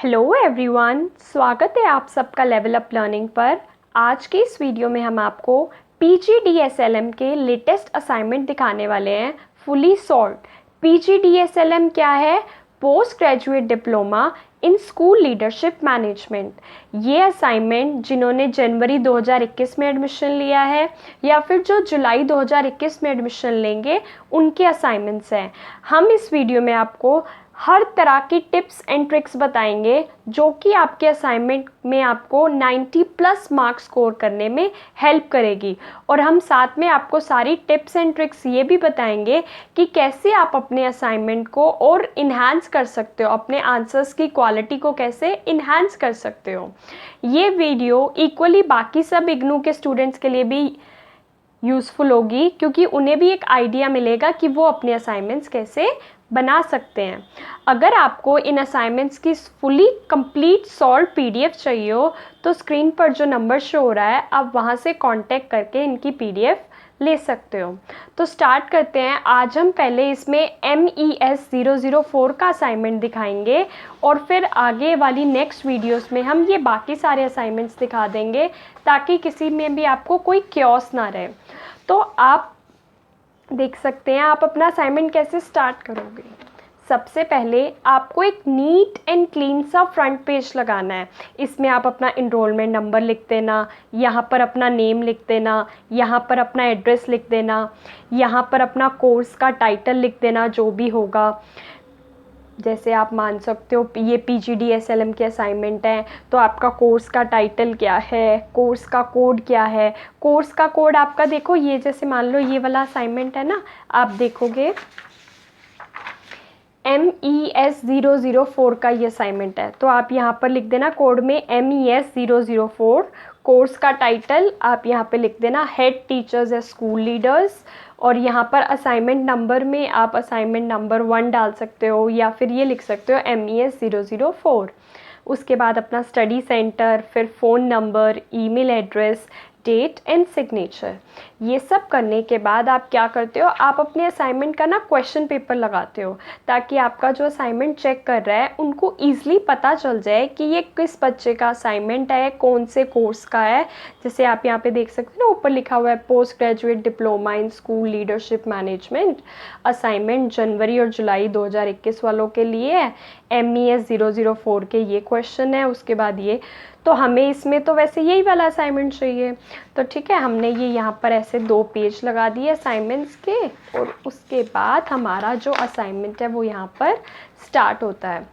Hello everyone, स्वागत है आप सबका लेवल अप लर्निंग पर। आज के इस वीडियो में हम आपको पीजीडीएसएलएम के लेटेस्ट असाइनमेंट दिखाने वाले हैं, फुली सॉल्व्ड। पीजीडीएसएलएम क्या है? Post graduate diploma in school leadership management. ये असाइनमेंट जिन्होंने जनवरी 2021 में एडमिशन लिया है या फिर जो जुलाई 2021 में एडमिशन लेंगे उनके असाइनमेंट्स हैं। हम इस वीडियो में आपको हर तरह की टिप्स एंड ट्रिक्स बताएंगे जो कि आपके असाइनमेंट में आपको 90 प्लस मार्क्स स्कोर करने में हेल्प करेगी। और हम साथ में आपको सारी टिप्स एंड ट्रिक्स ये भी बताएंगे कि कैसे आप अपने असाइनमेंट को और इन्हांस कर सकते हो, अपने आंसर्स की क्वालिटी को कैसे इन्हांस कर सकते हो। ये वीडियो इक्वली बाकी सब इग्नू के स्टूडेंट्स के लिए भी यूज़फुल होगी, क्योंकि उन्हें भी एक आइडिया मिलेगा कि वो अपने असाइनमेंट्स कैसे बना सकते हैं। अगर आपको इन असाइनमेंट्स की फुली कंप्लीट सॉल्व पीडीएफ चाहिए हो तो स्क्रीन पर जो नंबर शो हो रहा है आप वहां से कांटेक्ट करके इनकी पीडीएफ ले सकते हो। तो स्टार्ट करते हैं। आज हम पहले इसमें MES 004 का असाइनमेंट दिखाएंगे और फिर आगे वाली नेक्स्ट वीडियोस में हम ये बाकी सारे असाइनमेंट्स दिखा देंगे ताकि किसी में भी आपको कोई क्योस ना रहे। तो आप देख सकते हैं आप अपना असाइनमेंट कैसे स्टार्ट करोगे। सबसे पहले आपको एक नीट एंड क्लीन सा फ्रंट पेज लगाना है। इसमें आप अपना इनरोलमेंट नंबर लिख देना, यहाँ पर अपना नेम लिख देना, यहाँ पर अपना एड्रेस लिख देना, यहाँ पर अपना कोर्स का टाइटल लिख देना जो भी होगा। जैसे आप मान सकते हो ये पीजीडीएसएलएम के असाइनमेंट है तो आपका कोर्स का टाइटल क्या है, कोर्स का कोड क्या है। कोर्स का कोड आपका देखो, ये जैसे मान लो ये वाला असाइनमेंट है ना, आप देखोगे MES 004 का ये असाइनमेंट है तो आप यहाँ पर लिख देना कोड में MES 004। कोर्स का टाइटल आप यहाँ पे लिख देना हेड टीचर्स या स्कूल लीडर्स। और यहाँ पर असाइनमेंट नंबर में आप असाइनमेंट नंबर 1 डाल सकते हो या फिर ये लिख सकते हो MES 004। उसके बाद अपना स्टडी सेंटर, फिर phone number, email address, date and signature. ये सब करने के बाद आप क्या करते हो, आप अपने असाइनमेंट का ना क्वेश्चन पेपर लगाते हो ताकि आपका जो असाइनमेंट चेक कर रहा है उनको ईजिली पता चल जाए कि ये किस बच्चे का असाइनमेंट है, कौन से कोर्स का है। जैसे आप यहाँ पे देख सकते हो ना, ऊपर लिखा हुआ है post graduate diploma in school leadership management. Assignment जनवरी और जुलाई 2021 वालों के लिए है। MES 004 के ये क्वेश्चन है। उसके बाद ये तो हमें इसमें तो वैसे यही वाला असाइनमेंट चाहिए तो ठीक है, हमने ये यहाँ पर ऐसे 2 पेज लगा दिए असाइनमेंट्स के। और उसके बाद हमारा जो असाइनमेंट है वो यहाँ पर स्टार्ट होता है।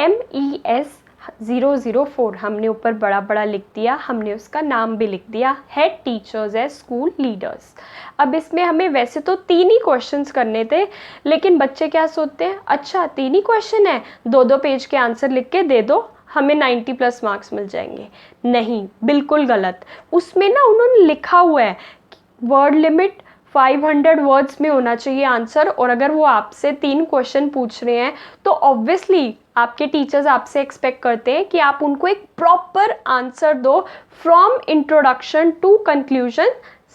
MES 004 हमने ऊपर बड़ा बड़ा लिख दिया, हमने उसका नाम भी लिख दिया, हेड टीचर्स है स्कूल लीडर्स। अब इसमें हमें वैसे तो 3 ही क्वेश्चंस करने थे, लेकिन बच्चे क्या सोचते हैं, अच्छा 3 ही क्वेश्चन है, 2-2 पेज के आंसर लिख के दे दो, हमें 90 प्लस मार्क्स मिल जाएंगे। नहीं, बिल्कुल गलत। उसमें ना उन्होंने लिखा हुआ है वर्ड लिमिट 500 वर्ड्स में होना चाहिए आंसर। और अगर वो आपसे 3 क्वेश्चन पूछ रहे हैं तो ऑब्वियसली आपके टीचर्स आपसे एक्सपेक्ट करते हैं कि आप उनको एक प्रॉपर आंसर दो, फ्रॉम इंट्रोडक्शन टू कंक्लूजन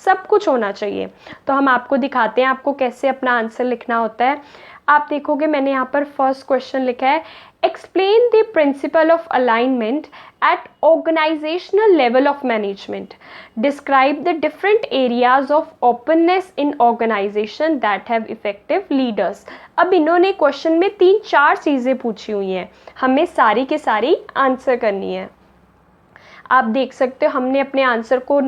सब कुछ होना चाहिए। तो हम आपको दिखाते हैं आपको कैसे अपना आंसर लिखना होता है। आप देखोगे मैंने यहाँ पर फर्स्ट क्वेश्चन लिखा है, explain the principle of alignment at organizational level of management. Describe the different areas of openness in organization that have effective leaders. अब इन्होंने क्वेश्चन में 3-4 चीज़ें पूछी हुई हैं, हमें सारी की सारी आंसर करनी है। आप देख सकते हो हमने अपने आंसर को,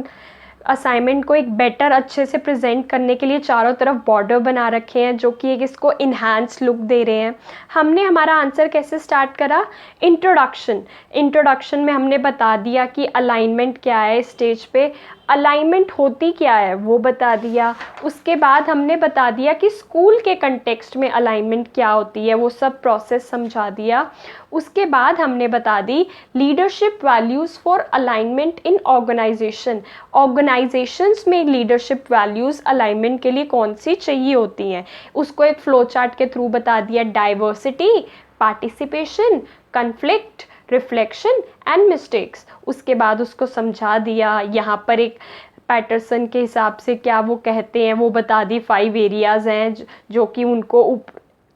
असाइनमेंट को एक बेटर अच्छे से प्रेजेंट करने के लिए चारों तरफ बॉर्डर बना रखे हैं जो कि एक इसको इन्हांस लुक दे रहे हैं। हमने हमारा आंसर कैसे स्टार्ट करा, इंट्रोडक्शन में हमने बता दिया कि अलाइनमेंट क्या है, स्टेज पे अलाइनमेंट होती क्या है वो बता दिया। उसके बाद हमने बता दिया कि स्कूल के कंटेक्स्ट में अलाइनमेंट क्या होती है, वो सब प्रोसेस समझा दिया। उसके बाद हमने बता दी leadership values for alignment in organisation. Organisations में लीडरशिप वैल्यूज़ अलाइनमेंट के लिए कौन सी चाहिए होती हैं, उसको एक फ्लो चार्ट के थ्रू बता दिया। Diversity, participation, conflict, reflection and mistakes. उसके बाद उसको समझा दिया, यहाँ पर एक पैटरसन के हिसाब से क्या वो कहते हैं वो बता दी। 5 एरियाज़ हैं जो कि उनको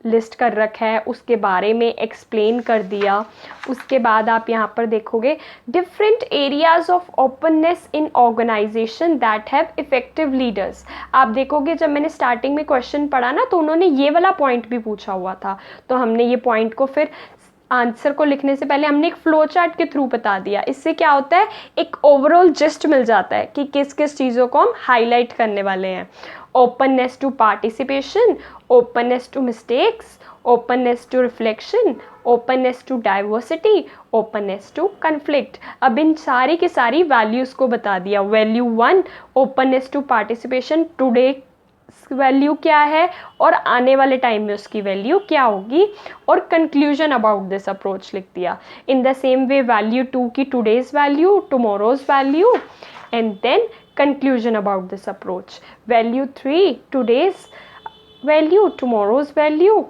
लिस्ट कर रखा है, उसके बारे में एक्सप्लेन कर दिया। उसके बाद आप यहाँ पर देखोगे different areas of openness in organisation that have effective leaders. आप देखोगे जब मैंने स्टार्टिंग में क्वेश्चन पढ़ा ना, तो उन्होंने ये वाला पॉइंट भी पूछा हुआ था, तो हमने ये पॉइंट को फिर आंसर को लिखने से पहले हमने एक फ्लो चार्ट के थ्रू बता दिया। इससे क्या होता है, एक ओवरऑल जिस्ट मिल जाता है कि किस किस चीज़ों को हम हाईलाइट करने वाले हैं। Openness to participation, openness to mistakes, openness to reflection, openness to diversity, openness to conflict. अब इन सारी की सारी वैल्यूज़ को बता दिया। Value 1 openness to participation, today value क्या है और आने वाले टाइम में उसकी वैल्यू क्या होगी, और कंक्लूजन अबाउट दिस अप्रोच लिख दिया। In the same way value 2 की today's value, tomorrow's value, and then conclusion about this approach. Value 3 today's value, tomorrow's value,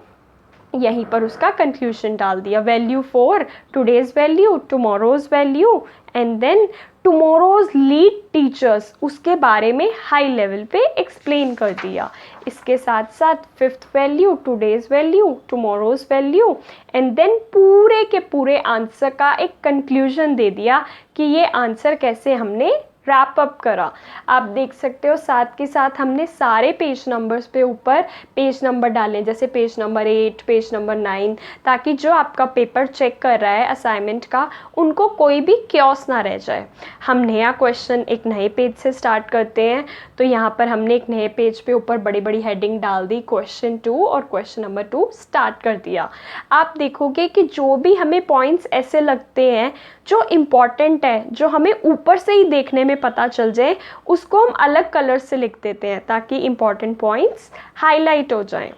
यहीं पर उसका कंक्लूजन डाल दिया। Value 4 today's value, tomorrow's value, and then tomorrow's lead teachers, उसके बारे में high level पे एक्सप्लेन कर दिया। इसके साथ साथ 5th value today's value, tomorrow's value, and then पूरे के पूरे आंसर का एक कंक्लूजन दे दिया कि ये आंसर कैसे हमने रैप अप करा। आप देख सकते हो साथ के साथ हमने सारे पेज नंबर्स पे ऊपर पेज नंबर डाले, जैसे पेज नंबर 8, पेज नंबर 9, ताकि जो आपका पेपर चेक कर रहा है असाइनमेंट का, उनको कोई भी क्योस ना रह जाए। हम नया क्वेश्चन एक नए पेज से स्टार्ट करते हैं, तो यहाँ पर हमने एक नए पेज पे ऊपर बड़ी बड़ी हेडिंग डाल दी, क्वेश्चन 2 और क्वेश्चन नंबर 2 स्टार्ट कर दिया। आप देखोगे कि जो भी हमें पॉइंट्स ऐसे लगते हैं जो इम्पॉर्टेंट है, जो हमें ऊपर से ही देखने में पता चल जाए, उसको हम अलग कलर से लिख देते हैं ताकि इम्पॉर्टेंट पॉइंट्स हाईलाइट हो जाएं।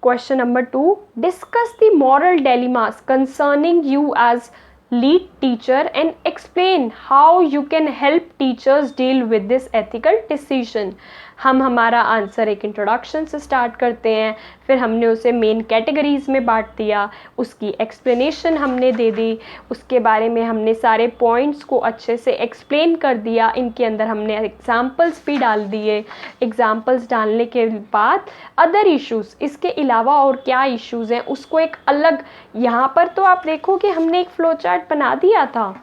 Question number 2, discuss the moral dilemmas concerning you as lead teacher and explain how you can help teachers deal with this ethical decision। हम हमारा आंसर एक इंट्रोडक्शन से स्टार्ट करते हैं, फिर हमने उसे मेन कैटेगरीज में बांट दिया, उसकी एक्सप्लेनेशन हमने दे दी, उसके बारे में हमने सारे पॉइंट्स को अच्छे से एक्सप्लेन कर दिया। इनके अंदर हमने एग्जाम्पल्स भी डाल दिए। एग्जाम्पल्स डालने के बाद अदर इश्यूज़, इसके अलावा और क्या इश्यूज़ हैं उसको एक अलग, यहाँ पर तो आप देखो कि हमने एक फ्लो चार्ट बना दिया था,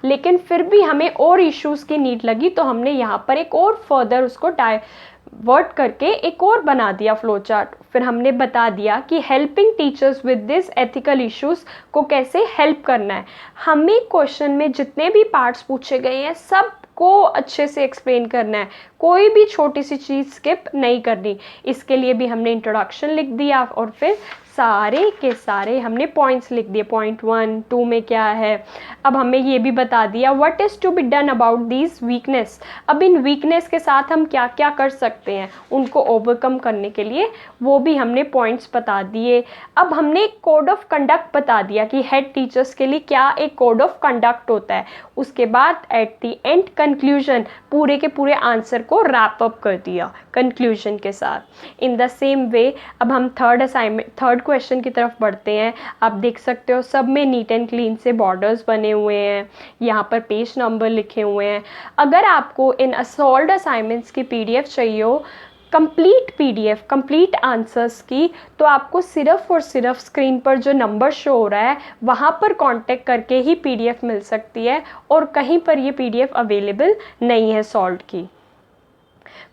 लेकिन फिर भी हमें और इश्यूज़ की नीड लगी, तो हमने यहाँ पर एक और फर्दर उसको डाइवर्ट करके एक और बना दिया फ्लो चार्ट। फिर हमने बता दिया कि helping teachers with this ethical issues को कैसे हेल्प करना है। हमें क्वेश्चन में जितने भी पार्ट्स पूछे गए हैं सब को अच्छे से एक्सप्लेन करना है, कोई भी छोटी सी चीज़ स्किप नहीं करनी। इसके लिए भी हमने इंट्रोडक्शन लिख दिया और फिर सारे के सारे हमने पॉइंट्स लिख दिए, पॉइंट 1, 2 में क्या है। अब हमें ये भी बता दिया what is to be done about these weakness. अब इन वीकनेस के साथ हम क्या क्या कर सकते हैं उनको ओवरकम करने के लिए, वो भी हमने पॉइंट्स बता दिए। अब हमने एक कोड ऑफ कंडक्ट बता दिया कि हेड टीचर्स के लिए क्या एक कोड ऑफ कंडक्ट होता है। उसके बाद एट द एंड कंक्लूजन, पूरे के पूरे आंसर को रैप अप कर दिया कंक्लूजन के साथ। इन द सेम वे अब हम थर्ड क्वेश्चन की तरफ बढ़ते हैं। आप देख सकते हो सब में नीट एंड क्लीन से बॉर्डर्स बने हुए हैं, यहाँ पर पेज नंबर लिखे हुए हैं। अगर आपको इन असॉल्ड असाइनमेंट्स की PDF चाहिए हो, कंप्लीट PDF, कंप्लीट आंसर्स की, तो आपको सिर्फ और सिर्फ स्क्रीन पर जो नंबर शो हो रहा है वहाँ पर कांटेक्ट करके ही PDF मिल सकती है, और कहीं पर ये PDF अवेलेबल नहीं है सॉल्व की।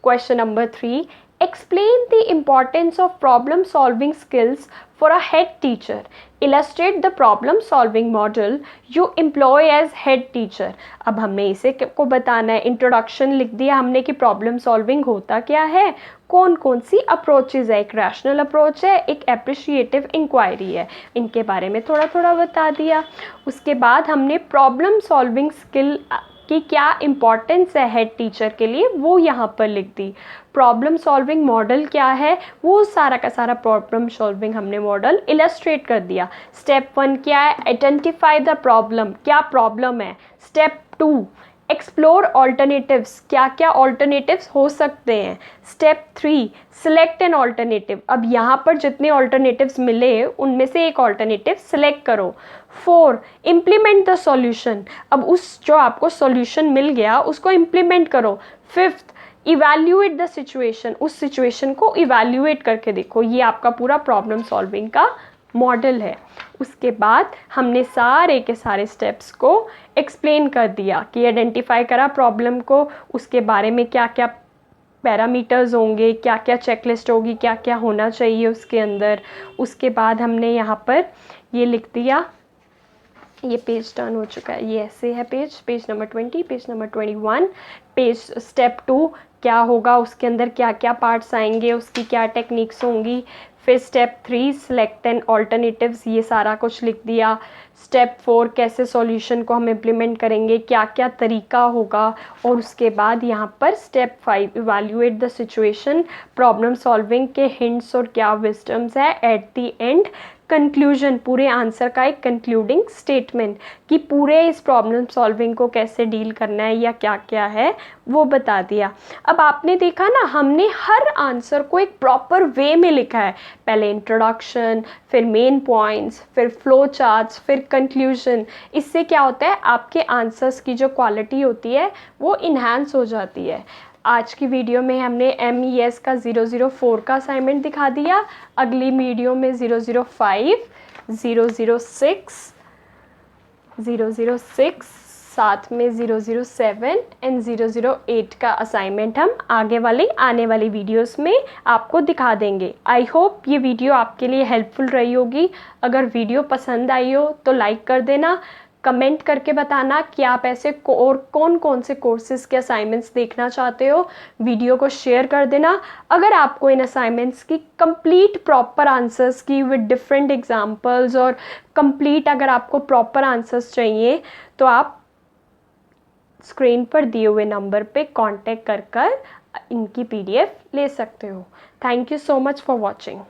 Question number 3, explain the importance of problem solving skills for a head teacher. Illustrate the problem solving model you employ as head teacher। अब हमें इसे को बताना है। इंट्रोडक्शन लिख दिया हमने कि प्रॉब्लम सॉल्विंग होता क्या है, कौन कौन सी अप्रोचेज है, एक रैशनल अप्रोच है, एक एप्रिशिएटिव इंक्वायरी है, इनके बारे में थोड़ा थोड़ा बता दिया। उसके बाद हमने प्रॉब्लम सॉल्विंग स्किल कि क्या इम्पॉर्टेंस है हेड टीचर के लिए, वो यहाँ पर लिख दी। प्रॉब्लम सॉल्विंग मॉडल क्या है, वो सारा का सारा प्रॉब्लम सॉल्विंग हमने मॉडल इलस्ट्रेट कर दिया। स्टेप 1 क्या है, आइडेंटिफाई द प्रॉब्लम, क्या प्रॉब्लम है। स्टेप 2, एक्सप्लोर ऑल्टरनेटिव्स, क्या क्या ऑल्टरनेटिव्स हो सकते हैं। स्टेप 3, सिलेक्ट एन ऑल्टरनेटिव, अब यहाँ पर जितने ऑल्टरनेटिव्स मिले उनमें से एक ऑल्टरनेटिव सिलेक्ट करो। 4, इम्प्लीमेंट द सॉल्यूशन, अब उस जो आपको सॉल्यूशन मिल गया उसको इम्प्लीमेंट करो। 5th, इवैल्यूएट द सिचुएशन, उस सिचुएशन को इवैल्यूएट करके देखो। ये आपका पूरा प्रॉब्लम सॉल्विंग का मॉडल है। उसके बाद हमने सारे के सारे स्टेप्स को एक्सप्लेन कर दिया कि आइडेंटिफाई करा प्रॉब्लम को, उसके बारे में क्या क्या पैरामीटर्स होंगे, क्या क्या चेकलिस्ट होगी, क्या क्या होना चाहिए उसके अंदर। उसके बाद हमने यहाँ पर ये लिख दिया, ये पेज टर्न हो चुका है, ये ऐसे है page number 20, page number 21, page step 2 क्या होगा, उसके अंदर क्या क्या पार्ट्स आएंगे, उसकी क्या टेक्निक्स होंगी। फिर स्टेप 3 सिलेक्ट एंड ऑल्टरनेटिव्स, ये सारा कुछ लिख दिया। स्टेप 4 कैसे सॉल्यूशन को हम इम्प्लीमेंट करेंगे, क्या क्या तरीका होगा। और उसके बाद यहाँ पर step 5 evaluate the situation, problem solving के हिंट्स और क्या विजडम्स है। एट द एंड कंक्लूजन, पूरे आंसर का एक कंक्लूडिंग स्टेटमेंट कि पूरे इस प्रॉब्लम सॉल्विंग को कैसे डील करना है या क्या क्या है वो बता दिया। अब आपने देखा ना, हमने हर आंसर को एक प्रॉपर वे में लिखा है। पहले इंट्रोडक्शन, फिर मेन पॉइंट्स, फिर फ्लो चार्ट्स, फिर कंक्लूजन। इससे क्या होता है, आपके आंसर्स की जो क्वालिटी होती है वो इन्हांस हो जाती है। आज की वीडियो में हमने MES का 004 का असाइनमेंट दिखा दिया। अगली वीडियो में 005, 006, 006, साथ में 007 एंड 008 का असाइनमेंट हम आने वाली वीडियोस में आपको दिखा देंगे। आई होप ये वीडियो आपके लिए हेल्पफुल रही होगी। अगर वीडियो पसंद आई हो तो लाइक कर देना, कमेंट करके बताना कि आप ऐसे और कौन कौन से कोर्सेज़ के असाइनमेंट्स देखना चाहते हो। वीडियो को शेयर कर देना। अगर आपको इन असाइनमेंट्स की कंप्लीट प्रॉपर आंसर्स की विद डिफरेंट एग्जांपल्स और कंप्लीट अगर आपको प्रॉपर आंसर्स चाहिए तो आप स्क्रीन पर दिए हुए नंबर पे कांटेक्ट कर इनकी PDF ले सकते हो। Thank you so much for watching.